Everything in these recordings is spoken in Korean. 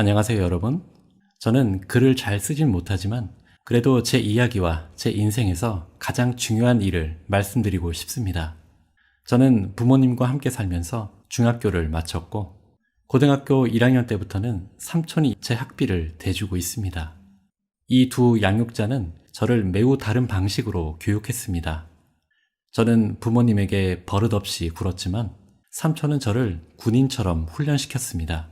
안녕하세요, 여러분. 저는 글을 잘 쓰진 못하지만 그래도 제 이야기와 제 인생에서 가장 중요한 일을 말씀드리고 싶습니다. 저는 부모님과 함께 살면서 중학교를 마쳤고 고등학교 1학년 때부터는 삼촌이 제 학비를 대주고 있습니다. 이 두 양육자는 저를 매우 다른 방식으로 교육했습니다. 저는 부모님에게 버릇없이 굴었지만 삼촌은 저를 군인처럼 훈련시켰습니다.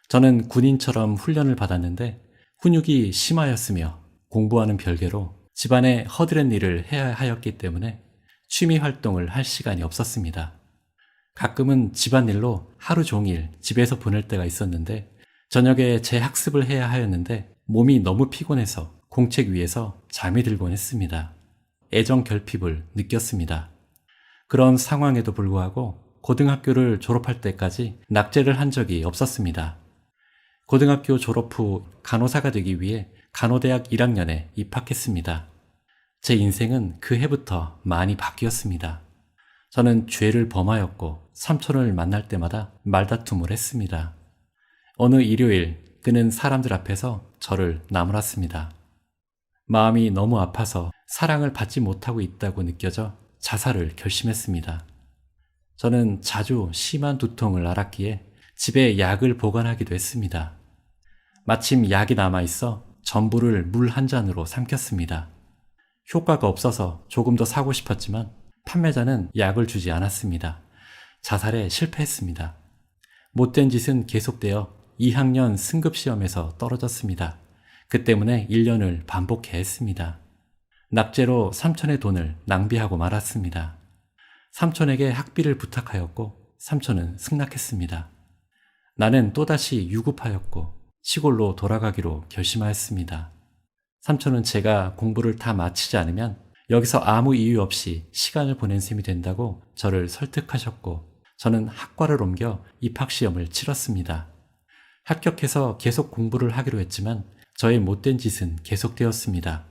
저는 군인처럼 훈련을 받았는데 훈육이 심하였으며 공부와는 별개로 집안에 허드렛 일을 해야 하였기 때문에 취미 활동을 할 시간이 없었습니다. 가끔은 집안일로 하루 종일 집에서 보낼 때가 있었는데 저녁에 제 학습을 해야 하였는데 몸이 너무 피곤해서 공책 위에서 잠이 들곤 했습니다. 애정 결핍을 느꼈습니다. 그런 상황에도 불구하고 고등학교를 졸업할 때까지 낙제를 한 적이 없었습니다. 고등학교 졸업 후 간호사가 되기 위해 간호대학 1학년에 입학했습니다. 제 인생은 그 해부터 많이 바뀌었습니다. 저는 죄를 범하였고 삼촌을 만날 때마다 말다툼을 했습니다. 어느 일요일 그는 사람들 앞에서 저를 나무랐습니다. 마음이 너무 아파서 사랑을 받지 못하고 있다고 느껴져 자살을 결심했습니다. 저는 자주 심한 두통을 앓았기에 집에 약을 보관하기도 했습니다. 마침 약이 남아있어 전부를 물 한 잔으로 삼켰습니다. 효과가 없어서 조금 더 사고 싶었지만 판매자는 약을 주지 않았습니다. 자살에 실패했습니다. 못된 짓은 계속되어 2학년 승급시험에서 떨어졌습니다. 그 때문에 1년을 반복해야 했습니다. 낙제로 삼촌의 돈을 낭비하고 말았습니다. 삼촌에게 학비를 부탁하였고 삼촌은 승낙했습니다. 나는 또다시 유급하였고 시골로 돌아가기로 결심하였습니다. 삼촌은 제가 공부를 다 마치지 않으면 여기서 아무 이유 없이 시간을 보낸 셈이 된다고 저를 설득하셨고 저는 학과를 옮겨 입학시험을 치렀습니다. 합격해서 계속 공부를 하기로 했지만 저의 못된 짓은 계속되었습니다.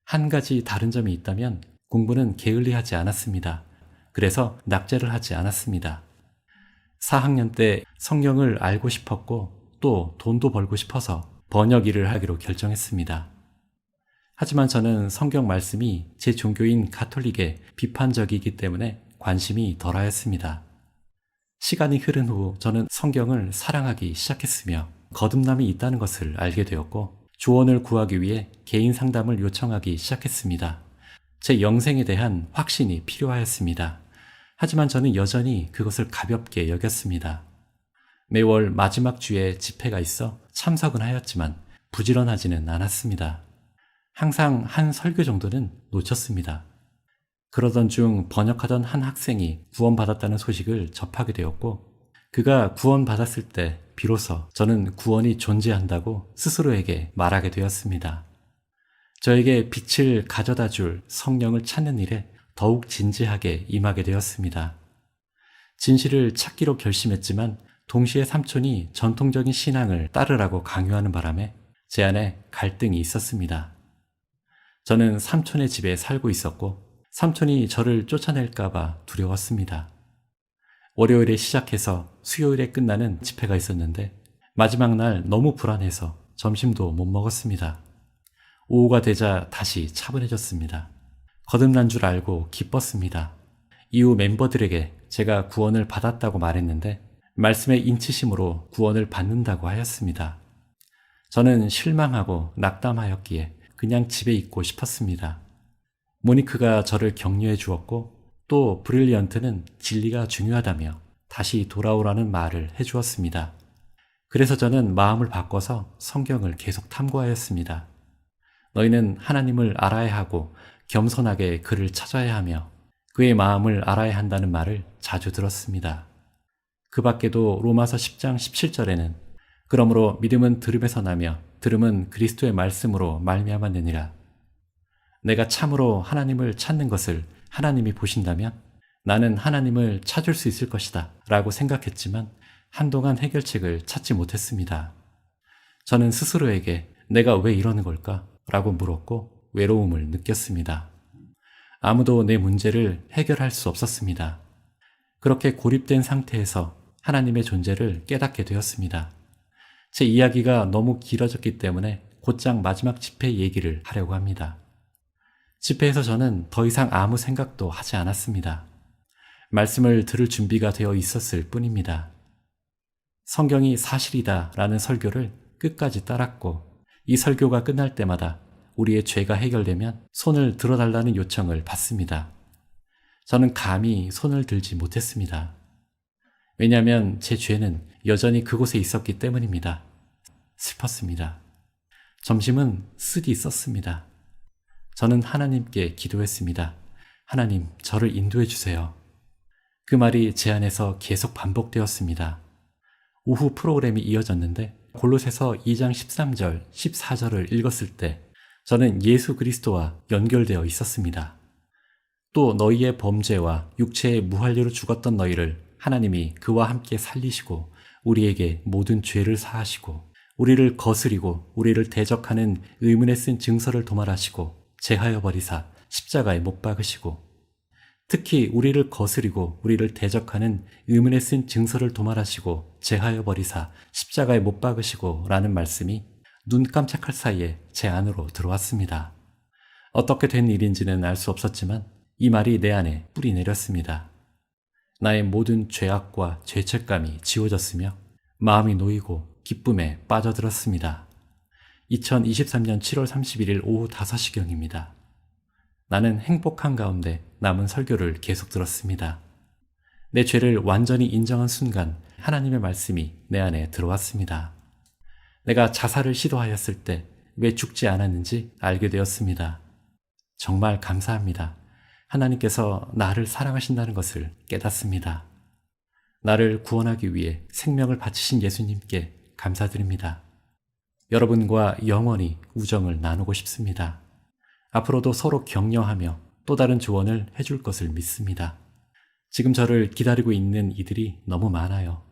한 가지 다른 점이 있다면 공부는 게을리하지 않았습니다. 그래서 낙제를 하지 않았습니다. 4학년 때 성경을 알고 싶었고 또 돈도 벌고 싶어서 번역 일을 하기로 결정했습니다. 하지만 저는 성경 말씀이 제 종교인 가톨릭에 비판적이기 때문에 관심이 덜하였습니다. 시간이 흐른 후 저는 성경을 사랑하기 시작했으며 거듭남이 있다는 것을 알게 되었고 조언을 구하기 위해 개인 상담을 요청하기 시작했습니다. 제 영생에 대한 확신이 필요하였습니다. 하지만 저는 여전히 그것을 가볍게 여겼습니다. 매월 마지막 주에 집회가 있어 참석은 하였지만 부지런하지는 않았습니다. 항상 한 설교 정도는 놓쳤습니다. 그러던 중 번역하던 한 학생이 구원받았다는 소식을 접하게 되었고 그가 구원받았을 때 비로소 저는 구원이 존재한다고 스스로에게 말하게 되었습니다. 저에게 빛을 가져다 줄 성령을 찾는 일에 더욱 진지하게 임하게 되었습니다. 진실을 찾기로 결심했지만 동시에 삼촌이 전통적인 신앙을 따르라고 강요하는 바람에 제 안에 갈등이 있었습니다. 저는 삼촌의 집에 살고 있었고 삼촌이 저를 쫓아낼까봐 두려웠습니다. 월요일에 시작해서 수요일에 끝나는 집회가 있었는데 마지막 날 너무 불안해서 점심도 못 먹었습니다. 오후가 되자 다시 차분해졌습니다. 거듭난 줄 알고 기뻤습니다. 이후 멤버들에게 제가 구원을 받았다고 말했는데 말씀의 인치심으로 구원을 받는다고 하였습니다. 저는 실망하고 낙담하였기에 그냥 집에 있고 싶었습니다. 모니크가 저를 격려해 주었고 또 브릴리언트는 진리가 중요하다며 다시 돌아오라는 말을 해주었습니다. 그래서 저는 마음을 바꿔서 성경을 계속 탐구하였습니다. 너희는 하나님을 알아야 하고 겸손하게 그를 찾아야 하며 그의 마음을 알아야 한다는 말을 자주 들었습니다. 그 밖에도 로마서 10장 17절에는 그러므로 믿음은 들음에서 나며 들음은 그리스도의 말씀으로 말미암았느니라. 내가 참으로 하나님을 찾는 것을 하나님이 보신다면 나는 하나님을 찾을 수 있을 것이다 라고 생각했지만 한동안 해결책을 찾지 못했습니다. 저는 스스로에게 내가 왜 이러는 걸까? 라고 물었고 외로움을 느꼈습니다. 아무도 내 문제를 해결할 수 없었습니다. 그렇게 고립된 상태에서 하나님의 존재를 깨닫게 되었습니다. 제 이야기가 너무 길어졌기 때문에 곧장 마지막 집회 얘기를 하려고 합니다. 집회에서 저는 더 이상 아무 생각도 하지 않았습니다. 말씀을 들을 준비가 되어 있었을 뿐입니다. 성경이 사실이다 라는 설교를 끝까지 따랐고, 이 설교가 끝날 때마다 우리의 죄가 해결되면 손을 들어달라는 요청을 받습니다. 저는 감히 손을 들지 못했습니다. 왜냐하면 제 죄는 여전히 그곳에 있었기 때문입니다. 슬펐습니다. 점심은 쓰디 썼습니다. 저는 하나님께 기도했습니다. 하나님, 저를 인도해 주세요. 그 말이 제 안에서 계속 반복되었습니다. 오후 프로그램이 이어졌는데 골로새서 2장 13절, 14절을 읽었을 때 저는 예수 그리스도와 연결되어 있었습니다. 또 너희의 범죄와 육체의 무할례로 죽었던 너희를 하나님이 그와 함께 살리시고 우리에게 모든 죄를 사하시고 우리를 거스리고 우리를 대적하는 의문에 쓴 증서를 도말하시고 제하여 버리사 십자가에 못 박으시고, 특히 우리를 거스리고 우리를 대적하는 의문에 쓴 증서를 도말하시고 제하여 버리사 십자가에 못 박으시고 라는 말씀이 눈 깜짝할 사이에 제 안으로 들어왔습니다. 어떻게 된 일인지는 알 수 없었지만 이 말이 내 안에 뿌리 내렸습니다. 나의 모든 죄악과 죄책감이 지워졌으며 마음이 놓이고 기쁨에 빠져들었습니다. 2023년 7월 31일 오후 5시경입니다. 나는 행복한 가운데 남은 설교를 계속 들었습니다. 내 죄를 완전히 인정한 순간 하나님의 말씀이 내 안에 들어왔습니다. 내가 자살을 시도하였을 때 왜 죽지 않았는지 알게 되었습니다. 정말 감사합니다. 하나님께서 나를 사랑하신다는 것을 깨닫습니다. 나를 구원하기 위해 생명을 바치신 예수님께 감사드립니다. 여러분과 영원히 우정을 나누고 싶습니다. 앞으로도 서로 격려하며 또 다른 조언을 해줄 것을 믿습니다. 지금 저를 기다리고 있는 이들이 너무 많아요.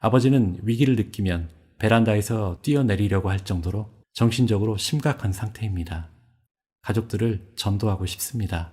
아버지는 위기를 느끼면 베란다에서 뛰어내리려고 할 정도로 정신적으로 심각한 상태입니다. 가족들을 전도하고 싶습니다.